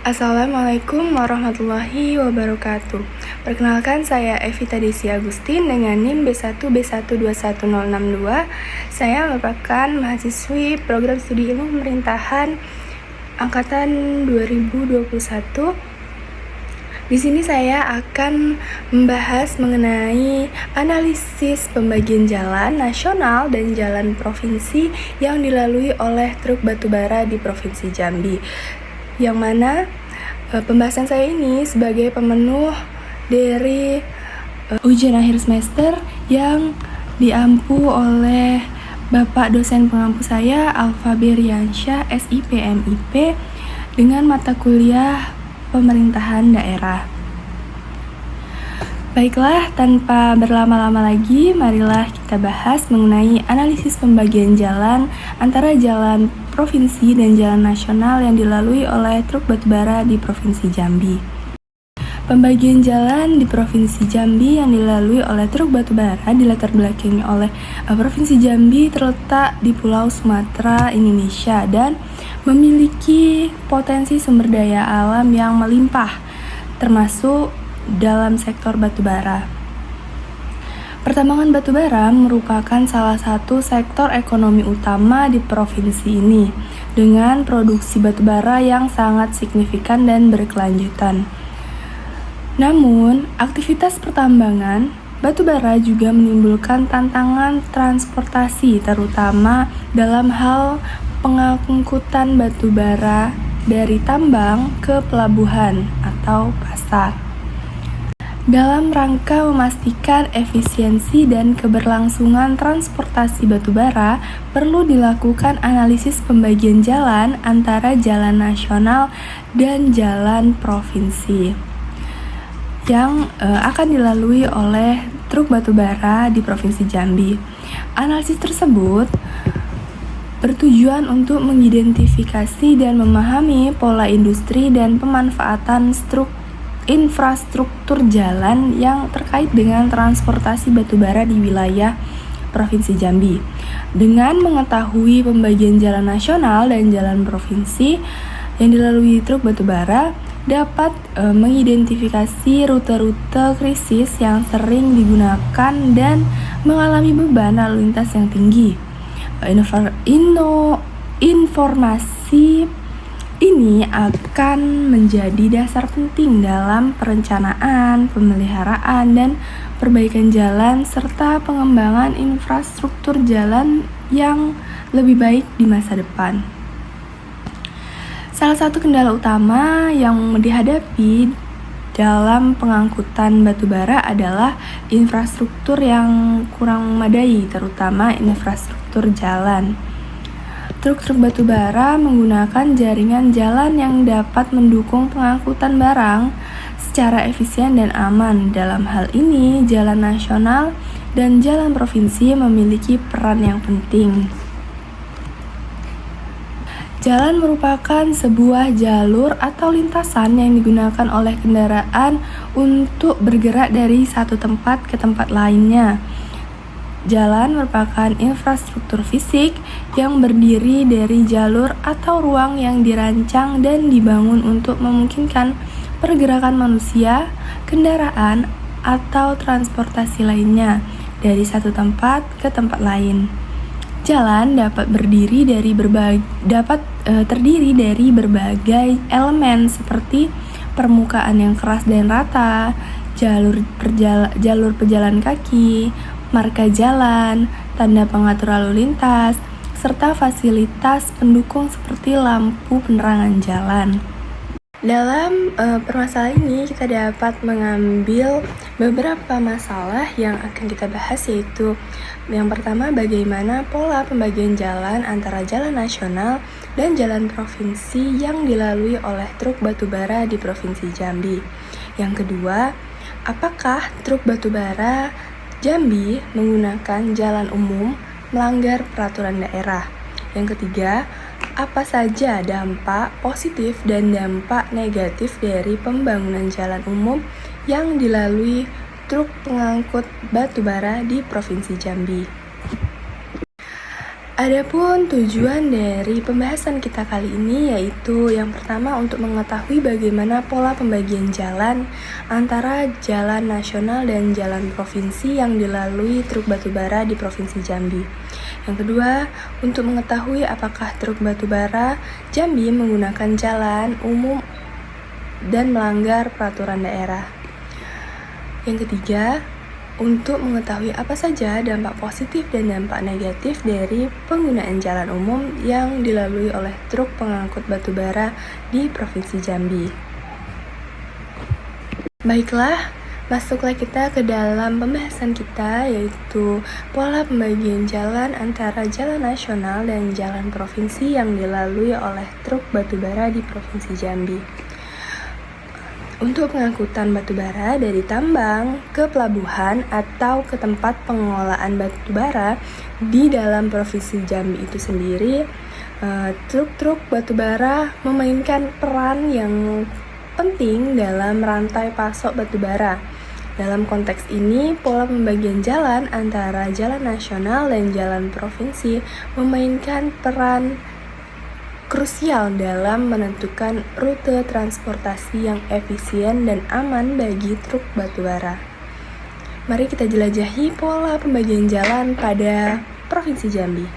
Assalamualaikum warahmatullahi wabarakatuh. Perkenalkan, saya Evita Desi Agustin dengan NIM B1B121062. Saya merupakan mahasiswi program studi ilmu pemerintahan angkatan 2021. Di sini saya akan membahas mengenai analisis pembagian jalan nasional dan jalan provinsi yang dilalui oleh truk batubara di Provinsi Jambi. Yang mana pembahasan saya ini sebagai pemenuh dari ujian akhir semester yang diampu oleh Bapak dosen pengampu saya, Alfa Beriansyah, SIPMIP, dengan mata kuliah pemerintahan daerah. Baiklah, tanpa berlama-lama lagi, marilah kita bahas mengenai analisis pembagian jalan antara jalan provinsi dan jalan nasional yang dilalui oleh truk batubara di Provinsi Jambi. Pembagian jalan di Provinsi Jambi yang dilalui oleh truk batubara dilatar belakangi oleh Provinsi Jambi terletak di Pulau Sumatera, Indonesia, dan memiliki potensi sumber daya alam yang melimpah, termasuk dalam sektor batubara. Pertambangan batubara merupakan salah satu sektor ekonomi utama di provinsi ini, dengan produksi batubara yang sangat signifikan dan berkelanjutan. Namun, aktivitas pertambangan batubara juga menimbulkan tantangan transportasi, terutama dalam hal pengangkutan batubara dari tambang ke pelabuhan atau pasar. Dalam rangka memastikan efisiensi dan keberlangsungan transportasi batubara, perlu dilakukan analisis pembagian jalan antara jalan nasional dan jalan provinsi yang akan dilalui oleh truk batubara di Provinsi Jambi. Analisis tersebut bertujuan untuk mengidentifikasi dan memahami pola industri dan pemanfaatan infrastruktur jalan yang terkait dengan transportasi batubara di wilayah Provinsi Jambi. Dengan mengetahui pembagian jalan nasional dan jalan provinsi yang dilalui truk batubara, dapat mengidentifikasi rute-rute krisis yang sering digunakan dan mengalami beban lalu lintas yang tinggi. Informasi ini akan menjadi dasar penting dalam perencanaan, pemeliharaan, dan perbaikan jalan serta pengembangan infrastruktur jalan yang lebih baik di masa depan. Salah satu kendala utama yang dihadapi dalam pengangkutan batubara adalah infrastruktur yang kurang memadai, terutama infrastruktur jalan. Truk-truk batubara menggunakan jaringan jalan yang dapat mendukung pengangkutan barang secara efisien dan aman. Dalam hal ini, jalan nasional dan jalan provinsi memiliki peran yang penting. Jalan merupakan sebuah jalur atau lintasan yang digunakan oleh kendaraan untuk bergerak dari satu tempat ke tempat lainnya. Jalan merupakan infrastruktur fisik yang berdiri dari jalur atau ruang yang dirancang dan dibangun untuk memungkinkan pergerakan manusia, kendaraan, atau transportasi lainnya dari satu tempat ke tempat lain. Jalan dapat terdiri dari berbagai elemen seperti permukaan yang keras dan rata, jalur pejalan kaki, marka jalan, tanda pengatur lalu lintas, serta fasilitas pendukung seperti lampu penerangan jalan. Dalam permasalahan ini kita dapat mengambil beberapa masalah yang akan kita bahas, yaitu yang pertama, bagaimana pola pembagian jalan antara jalan nasional dan jalan provinsi yang dilalui oleh truk batubara di Provinsi Jambi. Yang kedua, apakah truk batubara Jambi menggunakan jalan umum melanggar peraturan daerah? Yang ketiga, apa saja dampak positif dan dampak negatif dari pembangunan jalan umum yang dilalui truk pengangkut batubara di Provinsi Jambi? Adapun tujuan dari pembahasan kita kali ini yaitu yang pertama untuk mengetahui bagaimana pola pembagian jalan antara jalan nasional dan jalan provinsi yang dilalui truk batubara di Provinsi Jambi. Yang kedua, untuk mengetahui apakah truk batubara Jambi menggunakan jalan umum dan melanggar peraturan daerah. Yang ketiga, untuk mengetahui apa saja dampak positif dan dampak negatif dari penggunaan jalan umum yang dilalui oleh truk pengangkut batubara di Provinsi Jambi. Baiklah, masuklah kita ke dalam pembahasan kita, yaitu pola pembagian jalan antara jalan nasional dan jalan provinsi yang dilalui oleh truk batubara di Provinsi Jambi. Untuk pengangkutan batubara dari tambang ke pelabuhan atau ke tempat pengelolaan batubara di dalam Provinsi Jambi itu sendiri, truk-truk batubara memainkan peran yang penting dalam rantai pasok batubara. Dalam konteks ini, pola pembagian jalan antara jalan nasional dan jalan provinsi memainkan peran krusial dalam menentukan rute transportasi yang efisien dan aman bagi truk batubara. Mari kita jelajahi pola pembagian jalan pada Provinsi Jambi.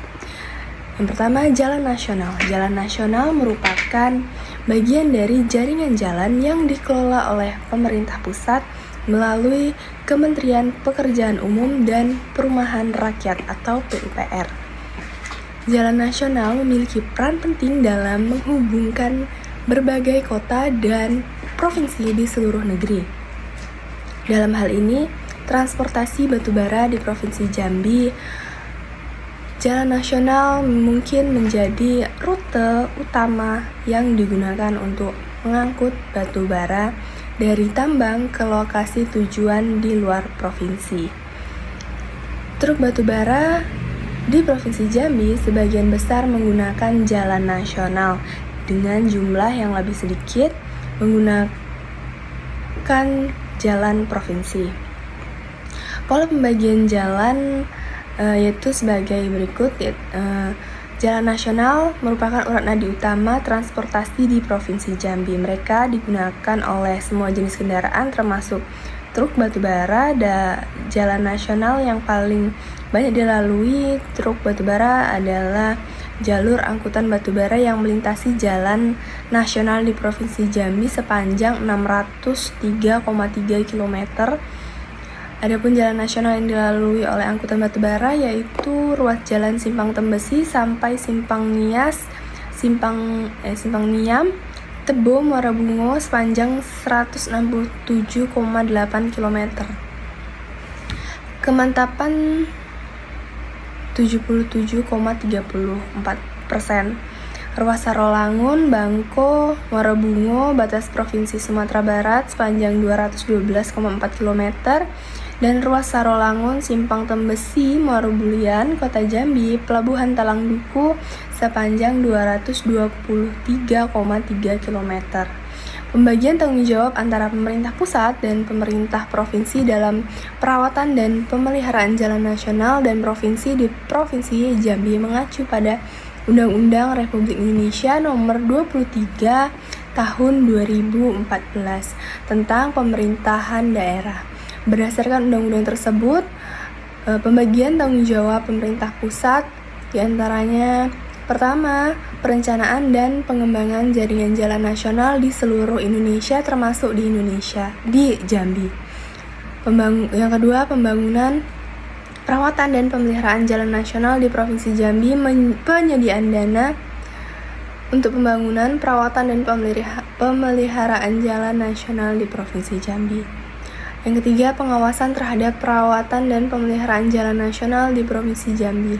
Yang pertama, jalan nasional. Jalan nasional merupakan bagian dari jaringan jalan yang dikelola oleh pemerintah pusat melalui Kementerian Pekerjaan Umum dan Perumahan Rakyat atau PUPR. Jalan nasional memiliki peran penting dalam menghubungkan berbagai kota dan provinsi di seluruh negeri. Dalam hal ini, transportasi batubara di Provinsi Jambi, jalan nasional mungkin menjadi rute utama yang digunakan untuk mengangkut batubara dari tambang ke lokasi tujuan di luar provinsi. Truk batubara di Provinsi Jambi sebagian besar menggunakan jalan nasional dengan jumlah yang lebih sedikit menggunakan jalan provinsi. Pola pembagian jalan yaitu sebagai berikut. Jalan nasional merupakan urat nadi utama transportasi di Provinsi Jambi. Mereka digunakan oleh semua jenis kendaraan termasuk truk batubara. Jalan nasional yang paling banyak dilalui truk batubara adalah jalur angkutan batubara yang melintasi jalan nasional di Provinsi Jambi sepanjang 603,3 km. Adapun jalan nasional yang dilalui oleh angkutan batubara yaitu ruas jalan Simpang Tembesi sampai Simpang Nias, Simpang Niam, Tebo, Muara Bungo sepanjang 167,8 km. Kemantapan 77,34%. Ruas Sarolangun, Bangko, Muara Bungo, batas Provinsi Sumatera Barat sepanjang 212,4 km. Dan ruas Sarolangun, Simpang Tembesi, Muara Bulian, Kota Jambi, Pelabuhan Talang Duku sepanjang 223,3 km. Pembagian tanggung jawab antara pemerintah pusat dan pemerintah provinsi dalam perawatan dan pemeliharaan jalan nasional dan provinsi di Provinsi Jambi mengacu pada Undang-Undang Republik Indonesia Nomor 23 Tahun 2014 tentang Pemerintahan Daerah. Berdasarkan undang-undang tersebut, pembagian tanggung jawab pemerintah pusat diantaranya pertama, perencanaan dan pengembangan jaringan jalan nasional di seluruh Indonesia termasuk di Jambi. Yang kedua, pembangunan, perawatan dan pemeliharaan jalan nasional di Provinsi Jambi, penyediaan dana untuk pembangunan, perawatan dan pemeliharaan jalan nasional di Provinsi Jambi. Yang ketiga, pengawasan terhadap perawatan dan pemeliharaan jalan nasional di Provinsi Jambi.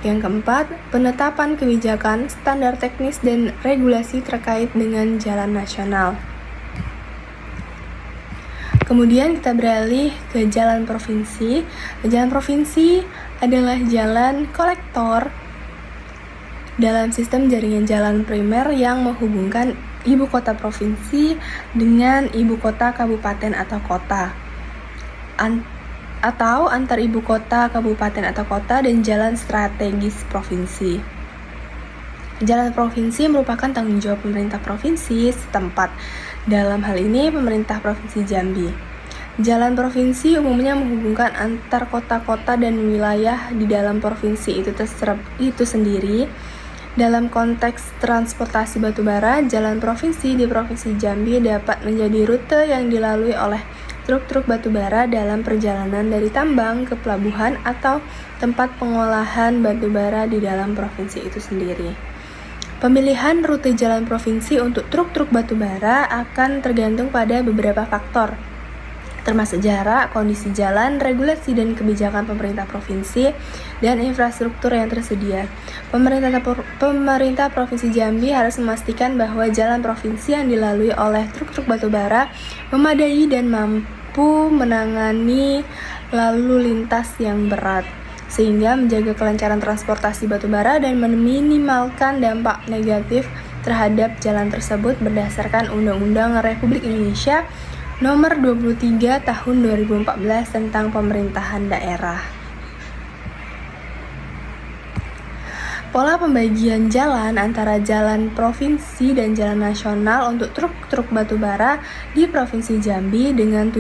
Yang keempat, penetapan kebijakan, standar teknis dan regulasi terkait dengan jalan nasional. Kemudian kita beralih ke jalan provinsi. Jalan provinsi adalah jalan kolektor dalam sistem jaringan jalan primer yang menghubungkan ibu kota provinsi dengan ibu kota kabupaten atau kota. atau antar ibu kota, kabupaten atau kota, dan jalan strategis provinsi. Jalan provinsi merupakan tanggung jawab pemerintah provinsi setempat. Dalam hal ini, pemerintah Provinsi Jambi. Jalan provinsi umumnya menghubungkan antar kota-kota dan wilayah di dalam provinsi itu sendiri. Dalam konteks transportasi batubara, jalan provinsi di Provinsi Jambi dapat menjadi rute yang dilalui oleh truk-truk batubara dalam perjalanan dari tambang ke pelabuhan atau tempat pengolahan batubara di dalam provinsi itu sendiri. Pemilihan rute jalan provinsi untuk truk-truk batubara akan tergantung pada beberapa faktor, termasuk jarak, kondisi jalan, regulasi dan kebijakan pemerintah provinsi, dan infrastruktur yang tersedia. Pemerintah Provinsi Jambi harus memastikan bahwa jalan provinsi yang dilalui oleh truk-truk batubara memadai dan mampu menangani lalu lintas yang berat, sehingga menjaga kelancaran transportasi batubara dan meminimalkan dampak negatif terhadap jalan tersebut berdasarkan Undang-Undang Republik Indonesia Nomor 23 Tahun 2014 tentang Pemerintahan Daerah. Pola pembagian jalan antara jalan provinsi dan jalan nasional untuk truk-truk batubara di Provinsi Jambi dengan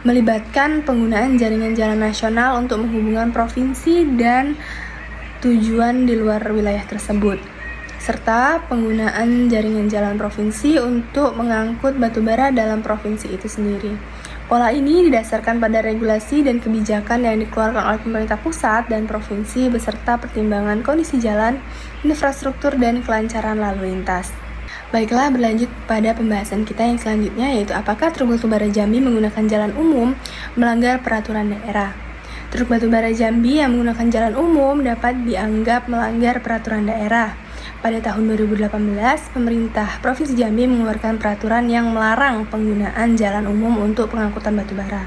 melibatkan penggunaan jaringan jalan nasional untuk menghubungkan provinsi dan tujuan di luar wilayah tersebut, serta penggunaan jaringan jalan provinsi untuk mengangkut batubara dalam provinsi itu sendiri. Pola ini didasarkan pada regulasi dan kebijakan yang dikeluarkan oleh pemerintah pusat dan provinsi beserta pertimbangan kondisi jalan, infrastruktur, dan kelancaran lalu lintas. Baiklah, berlanjut pada pembahasan kita yang selanjutnya, yaitu apakah truk batubara Jambi menggunakan jalan umum melanggar peraturan daerah. Truk batubara Jambi yang menggunakan jalan umum dapat dianggap melanggar peraturan daerah. Pada tahun 2018, pemerintah Provinsi Jambi mengeluarkan peraturan yang melarang penggunaan jalan umum untuk pengangkutan batubara.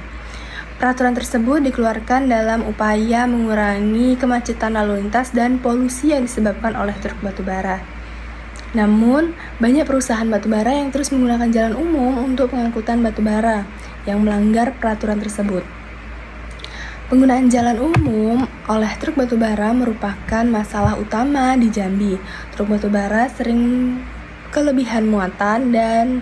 Peraturan tersebut dikeluarkan dalam upaya mengurangi kemacetan lalu lintas dan polusi yang disebabkan oleh truk batubara. Namun, banyak perusahaan batubara yang terus menggunakan jalan umum untuk pengangkutan batubara yang melanggar peraturan tersebut. Penggunaan jalan umum oleh truk batubara merupakan masalah utama di Jambi. Truk batubara sering kelebihan muatan dan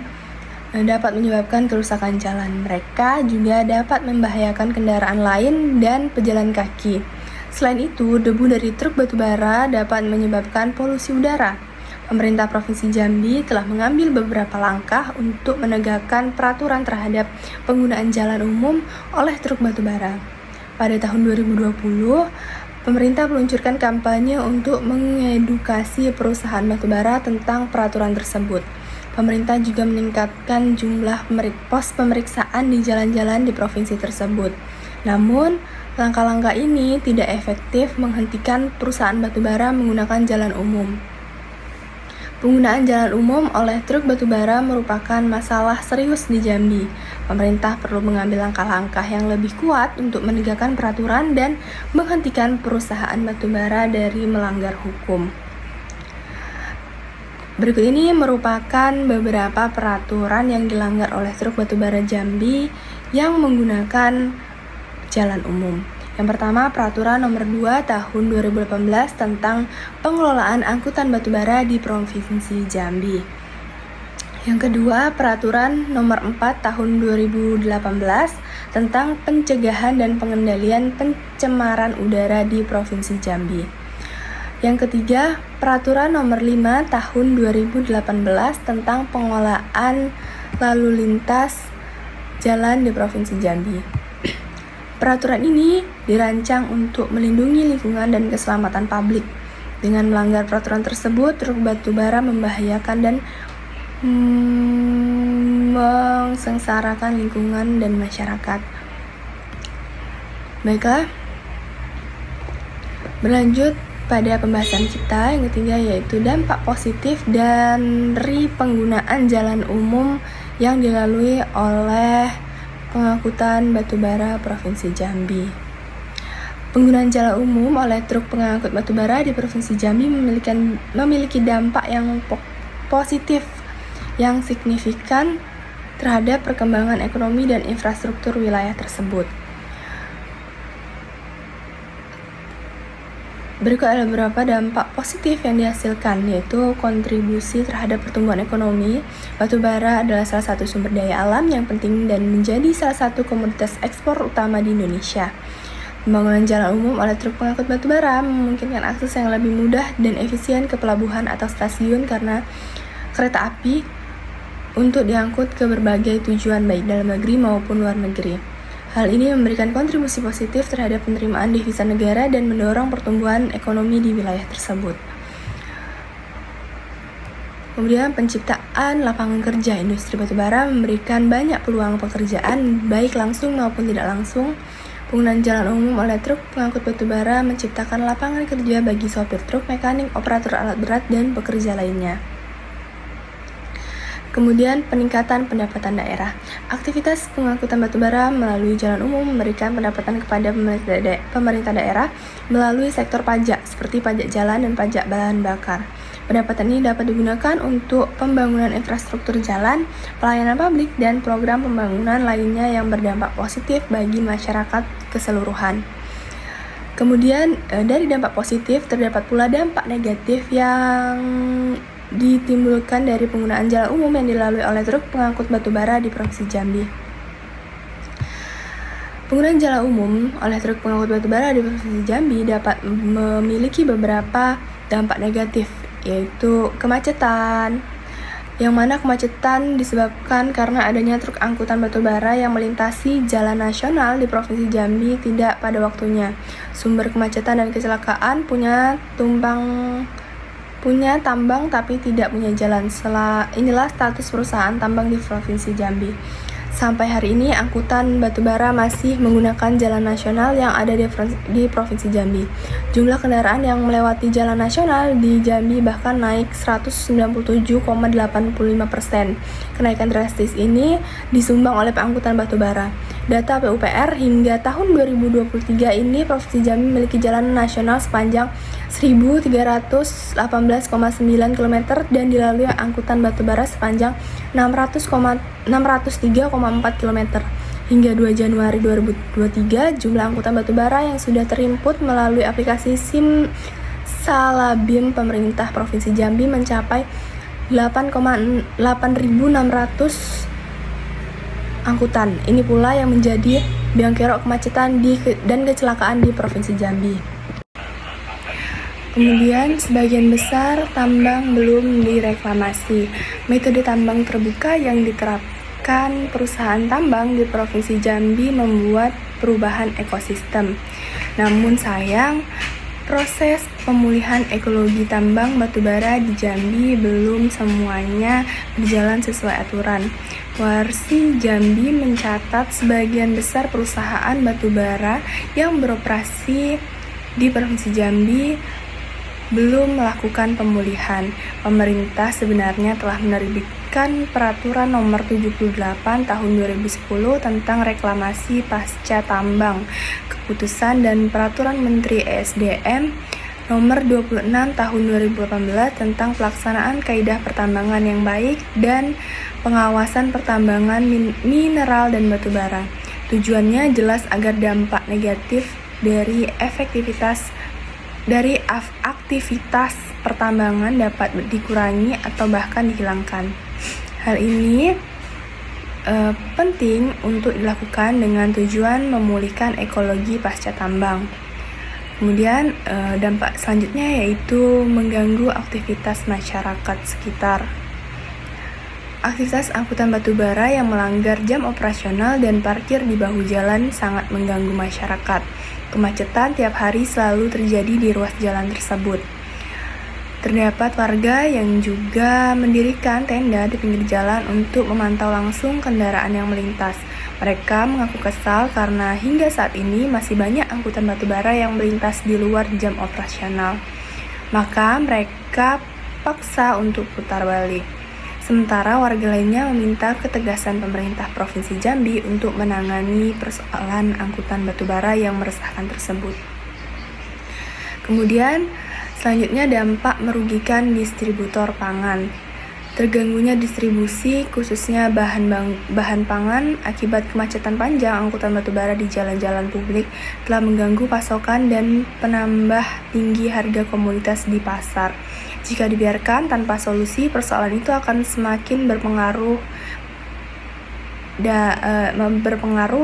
dapat menyebabkan kerusakan jalan. Mereka juga dapat membahayakan kendaraan lain dan pejalan kaki. Selain itu, debu dari truk batubara dapat menyebabkan polusi udara. Pemerintah Provinsi Jambi telah mengambil beberapa langkah untuk menegakkan peraturan terhadap penggunaan jalan umum oleh truk batubara. Pada tahun 2020, pemerintah meluncurkan kampanye untuk mengedukasi perusahaan batubara tentang peraturan tersebut. Pemerintah juga meningkatkan jumlah pos pemeriksaan di jalan-jalan di provinsi tersebut. Namun, langkah-langkah ini tidak efektif menghentikan perusahaan batubara menggunakan jalan umum. Penggunaan jalan umum oleh truk batubara merupakan masalah serius di Jambi. Pemerintah perlu mengambil langkah-langkah yang lebih kuat untuk menegakkan peraturan dan menghentikan perusahaan batubara dari melanggar hukum. Berikut ini merupakan beberapa peraturan yang dilanggar oleh truk batubara Jambi yang menggunakan jalan umum. Yang pertama, Peraturan Nomor 2 Tahun 2018 tentang pengelolaan angkutan batubara di Provinsi Jambi. Yang kedua, Peraturan Nomor 4 Tahun 2018 tentang pencegahan dan pengendalian pencemaran udara di Provinsi Jambi. Yang ketiga, Peraturan Nomor 5 Tahun 2018 tentang pengelolaan lalu lintas jalan di Provinsi Jambi. Peraturan ini dirancang untuk melindungi lingkungan dan keselamatan publik. Dengan melanggar peraturan tersebut, truk batubara membahayakan dan mensengsarakan lingkungan dan masyarakat. Baiklah, berlanjut pada pembahasan kita yang ketiga, yaitu dampak positif dari penggunaan jalan umum yang dilalui oleh pengangkutan batubara Provinsi Jambi. Penggunaan jalan umum oleh truk pengangkut batubara di Provinsi Jambi memiliki dampak yang positif yang signifikan terhadap perkembangan ekonomi dan infrastruktur wilayah tersebut. Berikut adalah beberapa dampak positif yang dihasilkan, yaitu kontribusi terhadap pertumbuhan ekonomi. Batu bara adalah salah satu sumber daya alam yang penting dan menjadi salah satu komoditas ekspor utama di Indonesia. Pembangunan jalan umum oleh truk pengangkut batu bara memungkinkan akses yang lebih mudah dan efisien ke pelabuhan atau stasiun karena kereta api untuk diangkut ke berbagai tujuan baik dalam negeri maupun luar negeri. Hal ini memberikan kontribusi positif terhadap penerimaan devisa negara dan mendorong pertumbuhan ekonomi di wilayah tersebut. Kemudian penciptaan lapangan kerja. Industri batubara memberikan banyak peluang pekerjaan baik langsung maupun tidak langsung. Penggunaan jalan umum oleh truk pengangkut batubara menciptakan lapangan kerja bagi sopir truk, mekanik, operator alat berat, dan pekerja lainnya. Kemudian peningkatan pendapatan daerah. Aktivitas pengangkutan batubara melalui jalan umum memberikan pendapatan kepada pemerintah daerah melalui sektor pajak seperti pajak jalan dan pajak bahan bakar. Pendapatan ini dapat digunakan untuk pembangunan infrastruktur jalan, pelayanan publik, dan program pembangunan lainnya yang berdampak positif bagi masyarakat keseluruhan. Kemudian dari dampak positif terdapat pula dampak negatif yang ditimbulkan dari penggunaan jalan umum yang dilalui oleh truk pengangkut batubara di Provinsi Jambi. Penggunaan jalan umum oleh truk pengangkut batubara di Provinsi Jambi dapat memiliki beberapa dampak negatif, yaitu kemacetan, yang mana kemacetan disebabkan karena adanya truk angkutan batubara yang melintasi jalan nasional di Provinsi Jambi tidak pada waktunya. Sumber kemacetan dan kecelakaan punya tambang tapi tidak punya jalan. Inilah status perusahaan tambang di Provinsi Jambi. Sampai hari ini angkutan batubara masih menggunakan jalan nasional yang ada di Provinsi Jambi. Jumlah kendaraan yang melewati jalan nasional di Jambi bahkan naik 197,85%. Kenaikan drastis ini disumbang oleh pengangkutan batubara. Data PUPR hingga tahun 2023 ini Provinsi Jambi memiliki jalan nasional sepanjang 1.318,9 km dan dilalui angkutan batubara sepanjang 603,4 km. Hingga 2 Januari 2023, jumlah angkutan batubara yang sudah terimput melalui aplikasi SIM Salabim pemerintah Provinsi Jambi mencapai 8.600 angkutan. Ini pula yang menjadi biang kerok kemacetan dan kecelakaan di Provinsi Jambi. Kemudian, sebagian besar tambang belum direklamasi. Metode tambang terbuka yang diterapkan perusahaan tambang di Provinsi Jambi membuat perubahan ekosistem. Namun sayang, proses pemulihan ekologi tambang batubara di Jambi belum semuanya berjalan sesuai aturan. Warsi Jambi mencatat sebagian besar perusahaan batubara yang beroperasi di Provinsi Jambi belum melakukan pemulihan. Pemerintah sebenarnya telah menerbitkan Peraturan Nomor 78 Tahun 2010 tentang reklamasi pasca tambang, keputusan dan Peraturan Menteri ESDM Nomor 26 Tahun 2018 tentang pelaksanaan kaidah pertambangan yang baik dan pengawasan pertambangan mineral dan batubara. Tujuannya jelas agar dampak negatif dari aktivitas pertambangan dapat dikurangi atau bahkan dihilangkan. Hal ini penting untuk dilakukan dengan tujuan memulihkan ekologi pasca tambang. Kemudian dampak selanjutnya yaitu mengganggu aktivitas masyarakat sekitar. Aktivitas angkutan batubara yang melanggar jam operasional dan parkir di bahu jalan sangat mengganggu masyarakat. Kemacetan tiap hari selalu terjadi di ruas jalan tersebut. Terdapat warga yang juga mendirikan tenda di pinggir jalan untuk memantau langsung kendaraan yang melintas. Mereka mengaku kesal karena hingga saat ini masih banyak angkutan batubara yang melintas di luar jam operasional. Maka mereka paksa untuk putar balik. Sementara warga lainnya meminta ketegasan pemerintah Provinsi Jambi untuk menangani persoalan angkutan batubara yang meresahkan tersebut. Kemudian, selanjutnya dampak merugikan distributor pangan. Terganggunya distribusi, khususnya bahan pangan, akibat kemacetan panjang angkutan batubara di jalan-jalan publik telah mengganggu pasokan dan penambah tinggi harga komoditas di pasar. Jika dibiarkan tanpa solusi, persoalan itu akan semakin berpengaruh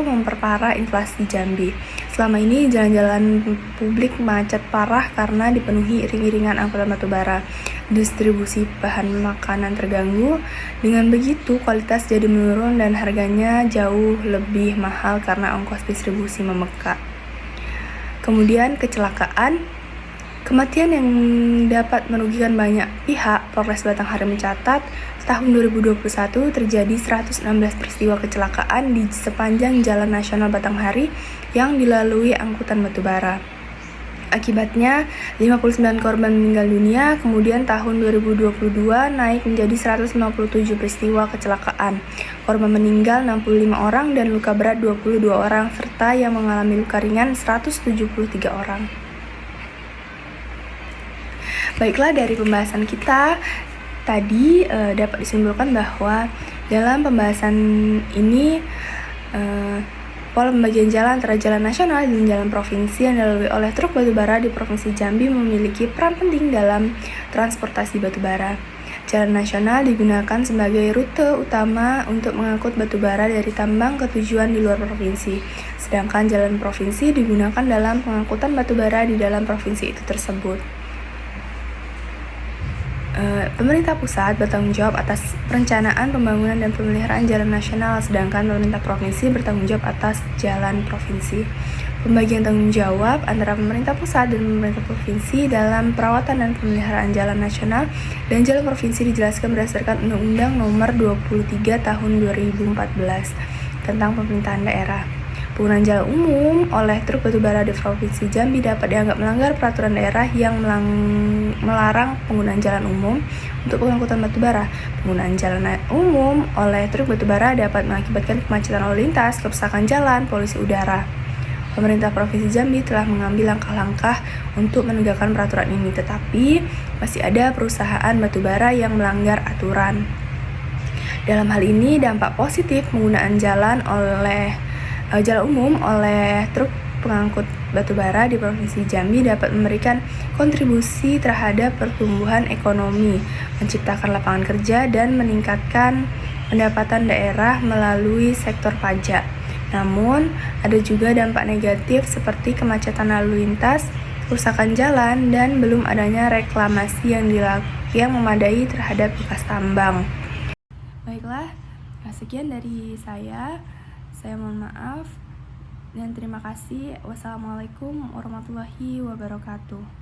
memperparah inflasi Jambi. Selama ini jalan-jalan publik macet parah karena dipenuhi iring-iringan angkutan batubara. Distribusi bahan makanan terganggu. Dengan begitu, kualitas jadi menurun dan harganya jauh lebih mahal karena ongkos distribusi membengkak. Kemudian kecelakaan. Kematian yang dapat merugikan banyak pihak. Polres Batanghari mencatat, tahun 2021 terjadi 116 peristiwa kecelakaan di sepanjang Jalan Nasional Batanghari yang dilalui angkutan batubara. Akibatnya, 59 korban meninggal dunia, kemudian tahun 2022 naik menjadi 157 peristiwa kecelakaan. Korban meninggal 65 orang dan luka berat 22 orang, serta yang mengalami luka ringan 173 orang. Baiklah, dari pembahasan kita tadi dapat disimpulkan bahwa dalam pembahasan ini pola pembagian jalan antara jalan nasional dan jalan provinsi yang dilalui oleh truk batubara di Provinsi Jambi memiliki peran penting dalam transportasi batubara. Jalan nasional digunakan sebagai rute utama untuk mengangkut batubara dari tambang ke tujuan di luar provinsi, sedangkan jalan provinsi digunakan dalam pengangkutan batubara di dalam provinsi itu tersebut. Pemerintah pusat bertanggung jawab atas perencanaan, pembangunan, dan pemeliharaan jalan nasional, sedangkan pemerintah provinsi bertanggung jawab atas jalan provinsi. Pembagian tanggung jawab antara pemerintah pusat dan pemerintah provinsi dalam perawatan dan pemeliharaan jalan nasional dan jalan provinsi dijelaskan berdasarkan Undang-Undang Nomor 23 Tahun 2014 tentang pemerintahan daerah. Penggunaan jalan umum oleh truk batubara di Provinsi Jambi dapat dianggap melanggar peraturan daerah yang melarang penggunaan jalan umum untuk pengangkutan batubara. Penggunaan jalan umum oleh truk batubara dapat mengakibatkan kemacetan lalu lintas, kerusakan jalan, polusi udara. Pemerintah Provinsi Jambi telah mengambil langkah-langkah untuk menegakkan peraturan ini, tetapi masih ada perusahaan batubara yang melanggar aturan. Dalam hal ini, dampak positif penggunaan jalan umum oleh truk pengangkut batubara di Provinsi Jambi dapat memberikan kontribusi terhadap pertumbuhan ekonomi, menciptakan lapangan kerja, dan meningkatkan pendapatan daerah melalui sektor pajak. Namun, ada juga dampak negatif seperti kemacetan lalu lintas, kerusakan jalan, dan belum adanya reklamasi yang memadai terhadap bekas tambang. Baiklah, sekian dari saya. Saya mohon maaf dan terima kasih. Wassalamualaikum warahmatullahi wabarakatuh.